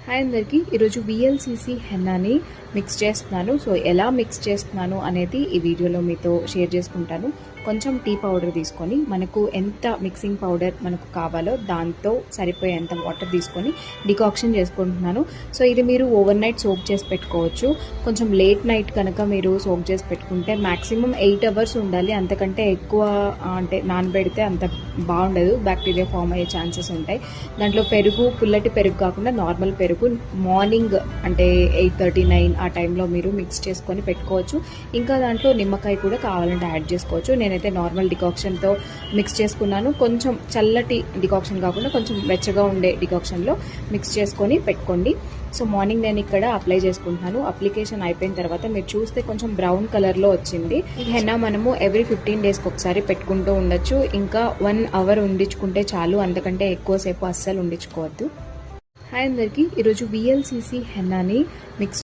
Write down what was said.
Hi అందరికీ, ఈరోజు VLCC హెన్నాని mix చేస్తున్నాను. సో ఎలా మిక్స్ చేస్తున్నాను అనేది ఈ వీడియోలో మీతో షేర్ చేసుకుంటాను. కొంచెం టీ పౌడర్ తీసుకొని మనకు ఎంత మిక్సింగ్ పౌడర్ మనకు కావాలో దాంతో సరిపోయేంత వాటర్ తీసుకొని డికాక్షన్ చేసుకుంటున్నాను. సో ఇది మీరు ఓవర్ నైట్ సోక్ చేసి పెట్టుకోవచ్చు. కొంచెం లేట్ నైట్ కనుక మీరు సోక్ చేసి పెట్టుకుంటే మ్యాక్సిమం 8 అవర్స్ ఉండాలి. అంతకంటే ఎక్కువ అంటే నానబెడితే అంత బాగుండదు, బ్యాక్టీరియా ఫామ్ అయ్యే ఛాన్సెస్ ఉంటాయి. దాంట్లో పెరుగు, పుల్లటి పెరుగు కాకుండా నార్మల్ పెరుగు మార్నింగ్ అంటే 8:30, 9 ఆ టైంలో మీరు మిక్స్ చేసుకొని పెట్టుకోవచ్చు. ఇంకా దాంట్లో నిమ్మకాయ కూడా కావాలంటే యాడ్ చేసుకోవచ్చు. నేనైతే నార్మల్ డికాక్షన్తో మిక్స్ చేసుకున్నాను. కొంచెం చల్లటి డికాక్షన్ కాకుండా కొంచెం వెచ్చగా ఉండే డికాక్షన్లో మిక్స్ చేసుకొని పెట్టుకోండి. సో మార్నింగ్ నేను ఇక్కడ అప్లై చేసుకుంటున్నాను. అప్లికేషన్ అయిపోయిన తర్వాత మీరు చూస్తే కొంచెం బ్రౌన్ కలర్లో వచ్చింది. ఈ హెన్నా మనము ఎవ్రీ 15 డేస్కి ఒకసారి పెట్టుకుంటూ ఉండొచ్చు. ఇంకా 1 అవర్ ఉండించుకుంటే చాలు, అంతకంటే ఎక్కువసేపు అస్సలు ఉండించుకోవద్దు. హాయ్ అందరికీ, ఈరోజు విఎల్సిసి హెన్నాని మిక్స్